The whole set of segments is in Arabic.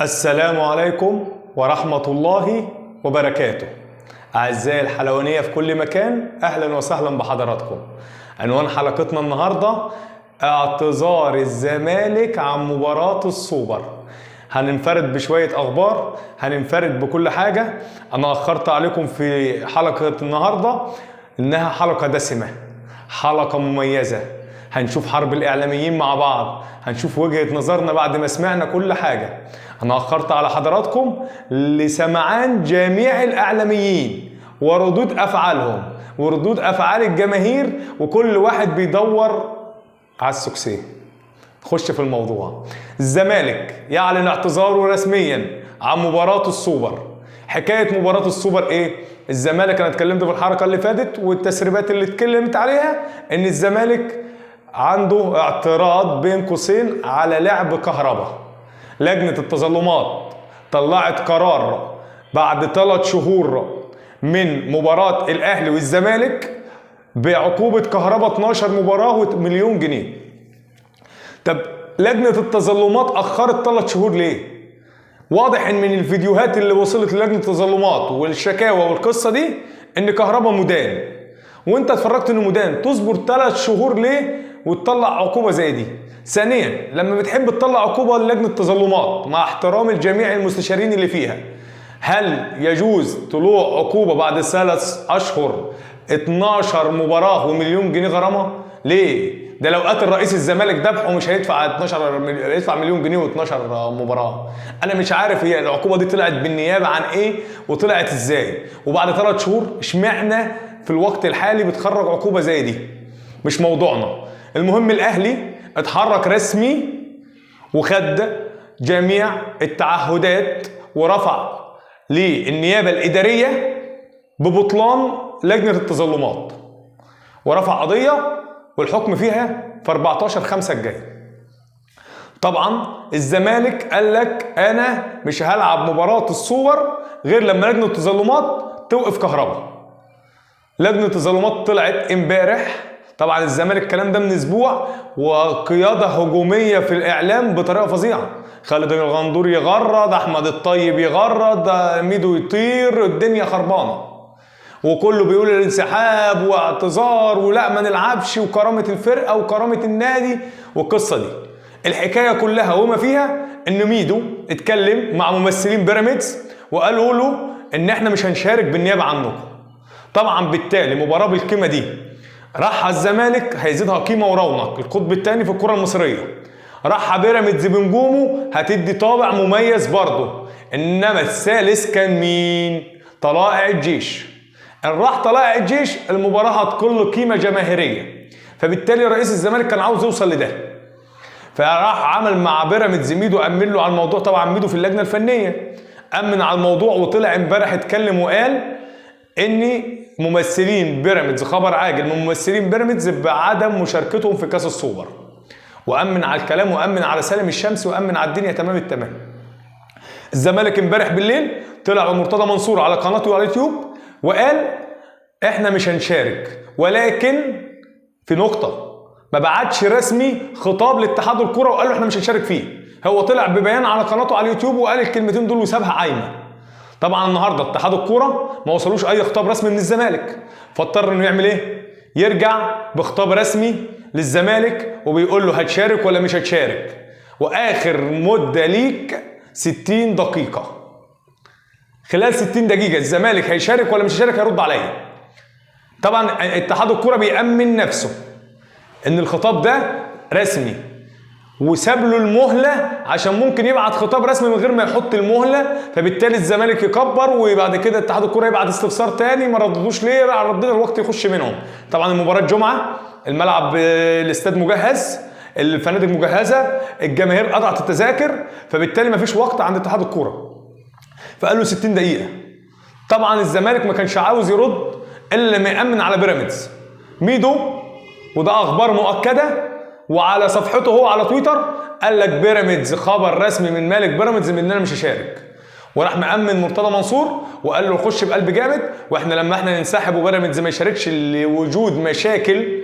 السلام عليكم ورحمة الله وبركاته. أعزائي الحلوانية في كل مكان، أهلا وسهلا بحضراتكم. عنوان حلقتنا النهاردة اعتذار الزمالك عن مباراة السوبر. هننفرد بشوية أخبار، هننفرد بكل حاجة. أنا أخرت عليكم في حلقة النهاردة إنها حلقة دسمة، حلقة مميزة. هنشوف حرب الإعلاميين مع بعض، هنشوف وجهة نظرنا بعد ما سمعنا كل حاجة. أنا أخرت على حضراتكم لسمعان جميع الإعلاميين وردود أفعالهم وردود أفعال الجماهير، وكل واحد بيدور على السكسيه. خش في الموضوع. الزمالك يعلن اعتذاره رسميا عن مباراة السوبر. حكاية مباراة السوبر ايه؟ الزمالك، انا اتكلمت في الحلقة اللي فاتت والتسريبات اللي اتكلمت عليها ان الزمالك عنده اعتراض بين قوسين على لعب كهربا. لجنة التظلمات طلعت قرار بعد 3 شهور من مباراة الاهلي والزمالك بعقوبة كهربا 12 مباراة ومليون جنيه. طب لجنة التظلمات أخرت 3 شهور ليه؟ واضح ان من الفيديوهات اللي وصلت للجنة التظلمات والشكاوى والقصة دي ان كهربا مدان، وانت اتفرجت انه مدان، تصبر 3 شهور ليه وتطلع عقوبة زي دي؟ ثانيا، لما بتحب تطلع عقوبة للجنة التظلمات مع احترام الجميع المستشارين اللي فيها، هل يجوز طلوع عقوبة بعد 3 أشهر 12 مباراة ومليون جنيه غرامة؟ ليه؟ ده لو قتل رئيس الزمالك ذبحه مش هيدفع يدفع مليون جنيه و12 مباراة. انا مش عارف هي العقوبة دي طلعت بالنيابة عن ايه وطلعت ازاي، وبعد 3 شهور اشمعنى في الوقت الحالي بتخرج عقوبة زي دي؟ مش موضوعنا. المهم الاهلي اتحرك رسمي وخد جميع التعهدات ورفع للنيابة الإدارية ببطلان لجنة التظلمات، ورفع قضية والحكم فيها في 14/5 الجاي. طبعا الزمالك قال لك انا مش هلعب مباراة السوبر غير لما لجنة التظلمات توقف كهربا. لجنة التظلمات طلعت امبارح، طبعا الزمالك الكلام ده من اسبوع، وقيادة هجومية في الاعلام بطريقة فظيعة. خالد الغندور يغرد، احمد الطيب يغرد، ميدو يطير، الدنيا خربانة، وكله بيقول الانسحاب واعتذار ولا ما نلعبش وكرامة الفرقة وكرامة النادي والقصة دي. الحكاية كلها وما فيها ان ميدو اتكلم مع ممثلين بيراميدز وقالوا له ان احنا مش هنشارك بالنيابة عنكم. طبعا بالتالي مباراة بالقيمة دي راح الزمالك هيزيدها قيمة ورونق، القطب الثاني في الكرة المصرية. راح بيراميدز بنجومه هتدي طابع مميز برضه. انما الثالث كان مين؟ طلائع الجيش. ان راح طلائع الجيش المباراة هتكون قيمة جماهيرية، فبالتالي رئيس الزمالك كان عاوز يوصل لده، فراح عمل مع بيراميدز ميدو، أمن له على الموضوع. طبعا ميدو في اللجنة الفنية أمن على الموضوع، وطلع امبارح اتكلم وقال ان ممثلين بيراميدز، خبر عاجل من ممثلين بيراميدز بعدم مشاركتهم في كاس السوبر، وأمن على الكلام وأمن على سالم الشمسي وأمن على الدنيا تمام التمام. الزمالك امبارح بالليل طلع بمرتضى منصور على قناته على اليوتيوب وقال احنا مش هنشارك، ولكن في نقطة، ما بعتش رسمي خطاب لاتحاد الكرة وقال له احنا مش هنشارك فيه. هو طلع ببيان على قناته على اليوتيوب وقال الكلمتين دول وسابها عايمة. طبعا النهارده اتحاد الكرة ما وصلوش اي خطاب رسمي من الزمالك، فاضطر انه يعمل ايه؟ يرجع بخطاب رسمي للزمالك وبيقول له هتشارك ولا مش هتشارك، واخر مدة ليك 60 دقيقة. خلال 60 دقيقة الزمالك هيشارك ولا مش هيشارك هيرد عليا. طبعا اتحاد الكرة بيأمن نفسه ان الخطاب ده رسمي، وساب له المهلة عشان ممكن يبعت خطاب رسمي من غير ما يحط المهلة، فبالتالي الزمالك يكبر وبعد كده اتحاد الكرة يبعت استفسار تاني ما رددوش ليه، ردنا الوقت يخش منهم. طبعا المباراة جمعة، الملعب الاستاد مجهز، الفنادق مجهزة، الجماهير قطعت التذاكر، فبالتالي مفيش وقت عند اتحاد الكرة، فقال له 60 دقيقة. طبعا الزمالك ما كانش عاوز يرد الا لما يأمن على بيراميدز. ميدو، وده اخبار مؤكده، وعلى صفحته هو على تويتر قال لك بيراميدز خبر رسمي من مالك بيراميدز ان انا مش هشارك، وراح مأمن مرتضى منصور وقال له خش بقلب جامد، واحنا لما احنا ننسحب وبيراميدز ما يشاركش لوجود مشاكل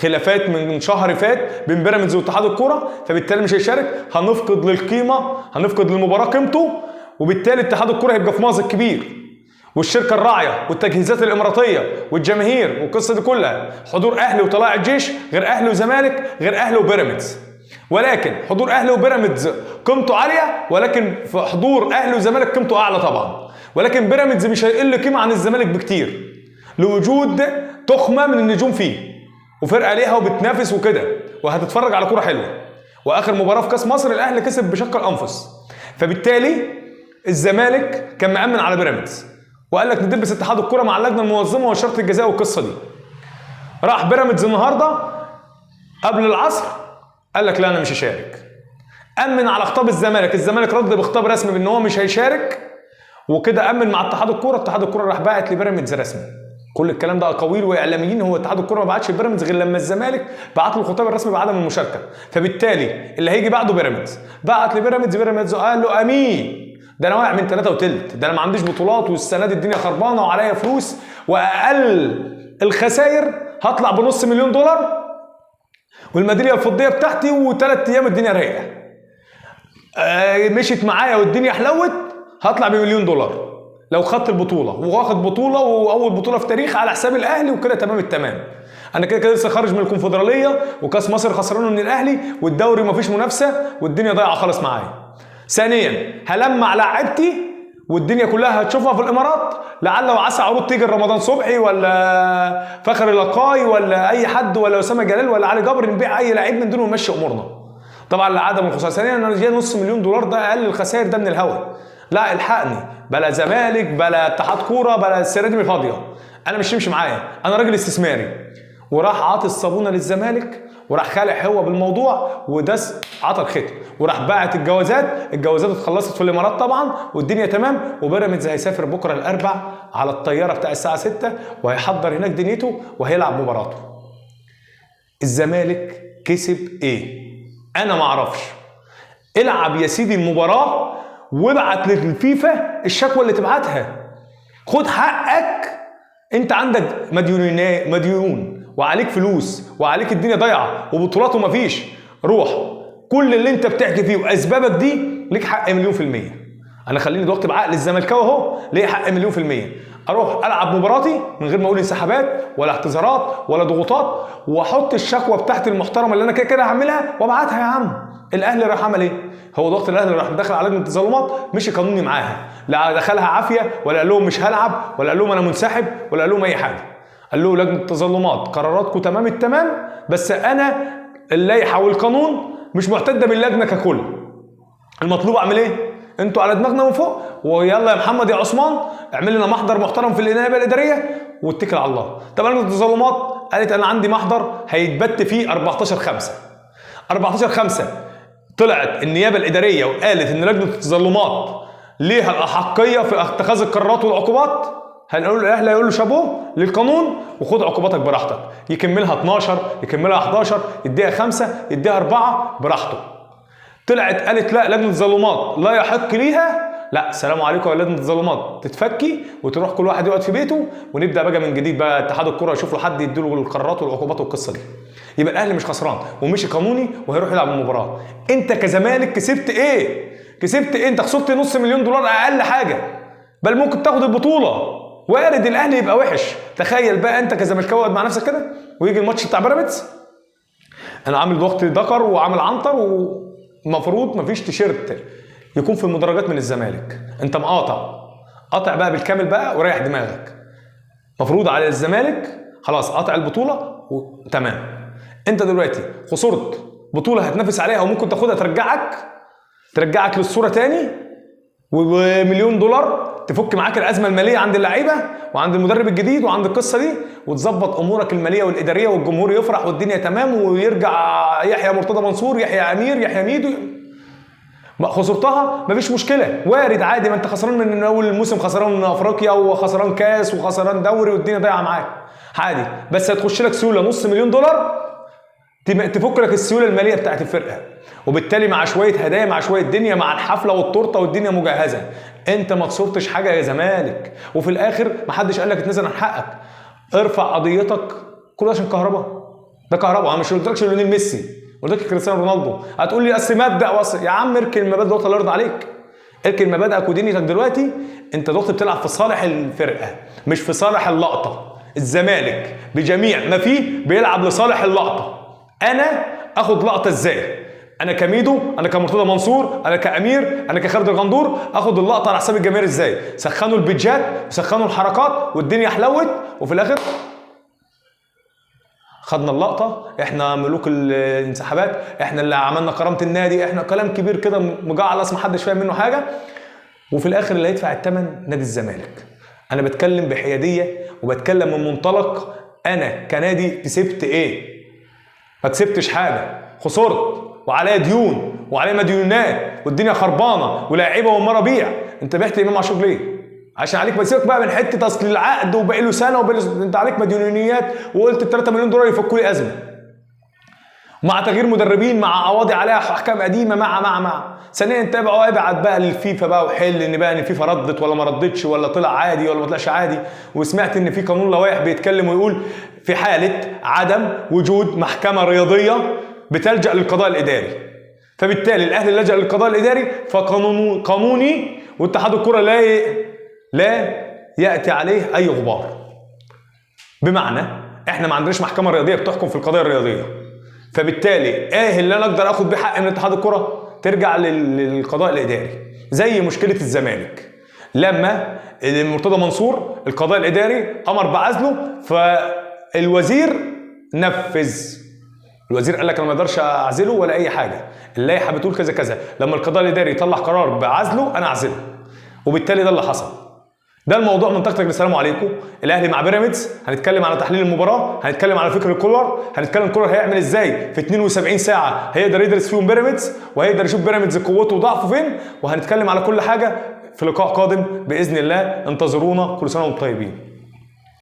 خلافات من شهر فات بين بيراميدز واتحاد الكوره، فبالتالي مش هيشارك. هنفقد للقيمه، هنفقد للمباراه قيمته، وبالتالي اتحاد الكوره هيبقى في مأزق كبير، والشركه الراعيه والتجهيزات الاماراتيه والجماهير والقصه دي كلها. حضور اهلي وطلائع الجيش غير اهلي وزمالك غير اهلي وبيراميدز، ولكن حضور اهلي وبيراميدز قيمته عاليه، ولكن في حضور اهلي وزمالك قيمته اعلى طبعا. ولكن بيراميدز مش هيقل قيمه عن الزمالك بكتير لوجود تخمه من النجوم فيه، وفرقه ليها وبتنافس وكده، وهتتفرج على كوره حلوه. واخر مباراه في كاس مصر الاهلي كسب بشق الانفس، فبالتالي الزمالك كان مأمن على بيراميدز وقال لك ندبس اتحاد الكوره مع اللجنه المنظمه وشرط الجزاء والقصه دي. راح بيراميدز النهارده قبل العصر قال لك لا انا مش هشارك. امن على خطاب الزمالك، الزمالك رد بخطاب رسمي بان هو مش هيشارك، وكده امن مع اتحاد الكوره. اتحاد الكوره راح باعت لبيراميدز رسمي. كل الكلام ده اقاويل واعلاميين، هو اتحاد الكوره ما بعتش لبيراميدز غير لما الزمالك بعت له الخطاب الرسمي بعدم المشاركه. فبالتالي اللي هيجي بعده بيراميدز بعت لبيراميدز، بيراميدز قال له امين، ده انا واقع من 3 وتلت، ده انا ما عنديش بطولات والسنه دي الدنيا خربانه وعليا فلوس، واقل الخسائر هطلع بنص مليون دولار والميداليه الفضيه بتاعتي، و3 ايام الدنيا رايقه. مشيت معايا والدنيا حلوت هطلع بمليون دولار لو خدت البطوله، واخد بطوله واول بطوله في تاريخ على حساب الاهلي، وكده تمام التمام. انا كده كده لسه خارج من الكونفدراليه، وكاس مصر خسرانه من الاهلي، والدوري مفيش منافسه، والدنيا ضايعه خالص معايا. ثانيا هلمع لاعبتي والدنيا كلها هتشوفها في الامارات، لعل وعسى عروض تيجي رمضان صبحي ولا فخر لقاي ولا اي حد ولا اسامه جلال ولا علي جبر، نبيع اي لعيب من دول ونمشي امورنا. طبعا لعدم الخساره. ثانيا انا جاي نص مليون دولار، ده اقل الخسائر ده من الهوا. لا الحقني، بلا زمالك بلا اتحاد كوره بلا السنه دي فاضيه، انا مش تمشي معايا، انا راجل استثماري. وراح عاطي الصابونه للزمالك، وراح خالع هو بالموضوع وداس عطى الختم، وراح باعت الجوازات اتخلصت في الامارات طبعا والدنيا تمام. وبيراميدز هيسافر بكره الاربع على الطياره بتاع الساعه 6 وهيحضر هناك دنيته وهيلعب مباراته. الزمالك كسب ايه؟ انا ما اعرفش. العب يا سيدي المباراه وابعت للفيفا الشكوى اللي تبعتها، خد حقك. انت عندك مديون وعليك فلوس وعليك الدنيا ضايعه وبطولاته مفيش، روح كل اللي انت بتحكي فيه واسبابك دي ليك حق 100%. انا خليني دلوقتي بعقل الزملكاوي اهو، ليه حق 100%. اروح العب مباراتي من غير ما اقول انسحابات ولا اعتذارات ولا ضغوطات، واحط الشكوى بتاعتي المحترمه اللي انا كده كده هعملها وابعتها. يا عم الاهلي راح عمل ايه؟ هو ضغط الاهلي راح داخل على لجنه التظلمات مشي قانوني معاها، لا دخلها عافيه ولا قال لهم مش هلعب ولا قال لهم انا منسحب ولا قال لهم اي حاجه. قال له لجنه التظلمات قراراتكم تمام التمام، بس انا اللائحه والقانون مش معتده باللجنه ككل. المطلوب اعمل ايه؟ انتوا على دماغنا من فوق، ويلا يا محمد يا عثمان اعمل لنا محضر محترم في النيابه الاداريه واتكل على الله. طب لجنه التظلمات قالت انا عندي محضر هيتبت فيه 14/5. 14/5 طلعت النيابه الاداريه وقالت ان لجنه التظلمات ليها الاحقيه في اتخاذ القرارات والعقوبات. هنقول الاهلي هيقول له شابوه للقانون وخد عقوباتك براحتك، يكملها 12 يكملها 11 يديها 5 يديها 4 براحته. طلعت قالت لا لجنه التظلمات لا يحق ليها، لا سلام عليكم يا لجنه التظلمات، تتفكي وتروح كل واحد يقعد في بيته ونبدا بقى من جديد بقى اتحاد الكوره يشوف له حد يديله القرارات والعقوبات والقصه دي. يبقى الاهلي مش خسران ومشي قانوني وهيروح يلعب المباراه. انت كزمالك كسبت ايه؟ كسبت ايه؟ انت خسرت نص مليون دولار اقل حاجه، بل ممكن تاخد البطوله. وارد الاهلي يبقى وحش. تخيل بقى انت كزملكاوي مع نفسك كده ويجي الماتش بتاع بيراميدز انا عامل ضغط ذكر وعامل عنتر ومفروض مفيش تيشيرت يكون في المدرجات من الزمالك، انت قاطع بقى بالكامل بقى وريح دماغك. مفروض على الزمالك خلاص قاطع البطوله وتمام. انت دلوقتي خسرت بطوله هتنافس عليها وممكن تاخدها ترجعك للصوره تاني، ومليون دولار تفك معاك الازمه الماليه عند اللعيبه وعند المدرب الجديد وعند القصه دي، وتظبط امورك الماليه والاداريه والجمهور يفرح والدنيا تمام، ويرجع يحيى مرتضى منصور يحيى امير يحيى ميدو. خسرتها مفيش مشكله، وارد عادي، ما انت خسران من اول الموسم، خسران من افريقيا وخسران كاس وخسران دوري والدنيا ضايعه معاك عادي، بس هتخش لك سيوله نص مليون دولار تفك لك السيوله الماليه بتاعت الفرقه، وبالتالي مع شويه هدايا مع شويه دنيا مع الحفله والتورته والدنيا مجهزه. انت ما خسرتش حاجه يا زمالك، وفي الاخر ما حدش قال لك اتنازل عن حقك. ارفع قضيتك كله عشان كهرباء، ده كهرباء. انا مش قلتلكش ليونيل ميسي، قلت لك كريستيانو رونالدو. هتقول لي اصل مبدا يا عم اركن المبادئ دلوقتي، الله يرضى عليك. اركن مبادئك ودنيتك دلوقتي. انت دلوقتي بتلعب في صالح الفرقه مش في صالح اللقطه. الزمالك بجميع ما فيه بيلعب لصالح اللقطه. انا اخد لقطه ازاي؟ انا كميدو، انا كمرتضى منصور، انا كامير، انا كخالد الغندور، اخد اللقطه على حساب الجماهير ازاي؟ سخنوا البيتجات وسخنوا الحركات والدنيا حلوت، وفي الاخر خدنا اللقطه. احنا ملوك الانسحابات، احنا اللي عملنا كرامه النادي، احنا كلام كبير كده مجعلص محدش فاهم منه حاجه. وفي الاخر اللي هيدفع الثمن نادي الزمالك. انا بتكلم بحياديه وبتكلم من منطلق انا كنادي كسبت ايه؟ ما كسبتش حاجه، خسرت وعليا ديون وعليا مديونات والدنيا خربانه ولاعيبه ومرابيع. انت بعت امام عاشور ليه؟ عشان عليك. بسيبك بقى من حته اصل العقد وباقي له سنه انت عليك مديونيات، وقلت ال 3 مليون دولار يفكوا لي ازمه. مع تغيير مدربين، مع قواضي عليها احكام قديمه، مع ثانيا انت بقى ابعت بقى للفيفا بقى وحل ان بقى ان الفيفا ردت ولا ما ردتش، ولا طلع عادي ولا ما طلعش عادي. وسمعت ان في قانون لوائح بيتكلم ويقول في حاله عدم وجود محكمه رياضيه بتلجأ للقضاء الاداري. فبالتالي الاهلي لجأ للقضاء الاداري فقانوني، واتحاد الكره لا ياتي عليه اي غبار. بمعنى احنا ما عندناش محكمه رياضيه بتحكم في القضايا الرياضيه. فبالتالي ايه اللي انا اقدر اخد بيه حق من اتحاد الكره؟ ترجع للقضاء الاداري. زي مشكله الزمالك لما مرتضى منصور القضاء الاداري امر بعزله، فالوزير نفذ. الوزير قال لك انا ما اقدرش اعزله ولا اي حاجه، اللائحه بتقول كذا كذا. لما القضاء الاداري يطلع قرار بعزله انا اعزله، وبالتالي ده اللي حصل. ده الموضوع من طاقتك. السلام عليكم. الاهلي مع بيراميدز، هنتكلم على تحليل المباراه، هنتكلم على فكر كولر، هنتكلم كولر هيعمل ازاي في 72 ساعه هيقدر يدرس فيهم بيراميدز، وهيقدر يشوف بيراميدز قوته وضعفه فين، وهنتكلم على كل حاجه في لقاء قادم باذن الله. انتظرونا. كل سنه وانتم طيبين.